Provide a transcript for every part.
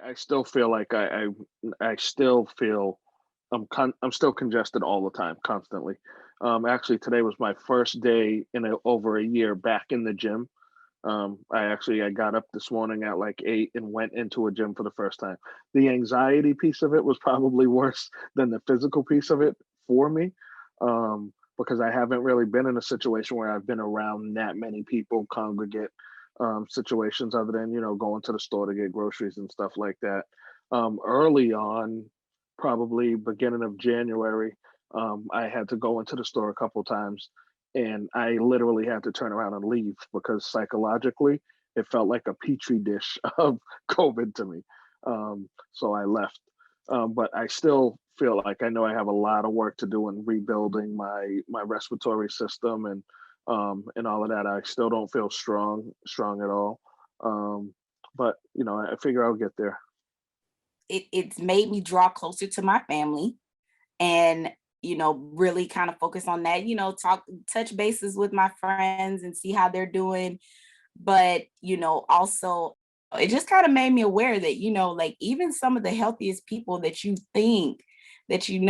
I still feel like I still feel I'm still congested all the time, constantly. Actually, today was my first day in over a year back in the gym. I got up this morning at like 8 and went into a gym for the first time. The anxiety piece of it was probably worse than the physical piece of it for me, because I haven't really been in a situation where I've been around that many people, congregate situations, other than going to the store to get groceries and stuff like that. Early on, probably beginning of January, I had to go into the store a couple times, and I literally had to turn around and leave because psychologically it felt like a petri dish of COVID to me. So I left. But I still feel like I know I have a lot of work to do in rebuilding my respiratory system and all of that. I still don't feel strong at all. But I figure I'll get there. It's made me draw closer to my family and really kind of focus on that, talk touch bases with my friends and see how they're doing. But also it just kind of made me aware that like even some of the healthiest people that you think that a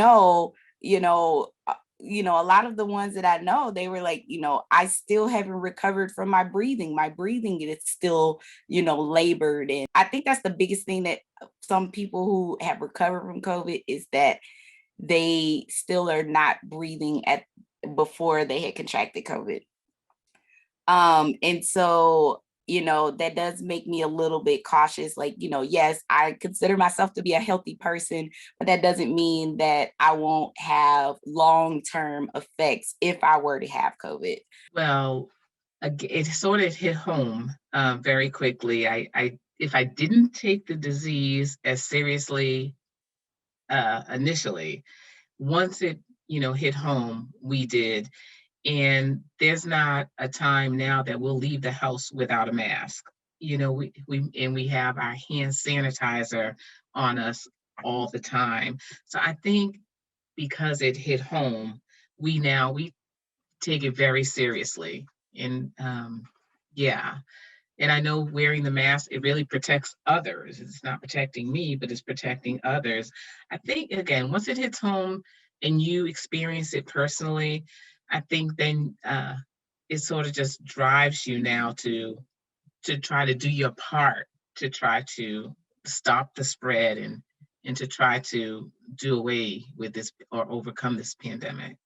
lot of the ones that I know, they were like, I still haven't recovered from my breathing is still labored. And I think that's the biggest thing that some people who have recovered from COVID is that they still are not breathing at before they had contracted COVID. And so, that does make me a little bit cautious. Like, yes, I consider myself to be a healthy person, but that doesn't mean that I won't have long-term effects if I were to have COVID. Well, it sort of hit home very quickly. If I didn't take the disease as seriously initially, once it hit home, we did. And there's not a time now that we'll leave the house without a mask. We have our hand sanitizer on us all the time. So I think because it hit home, we take it very seriously. And yeah, and I know wearing the mask, it really protects others. It's not protecting me, but it's protecting others. I think, again, once it hits home and you experience it personally, I think then it sort of just drives you now to try to do your part to try to stop the spread and to try to do away with this or overcome this pandemic.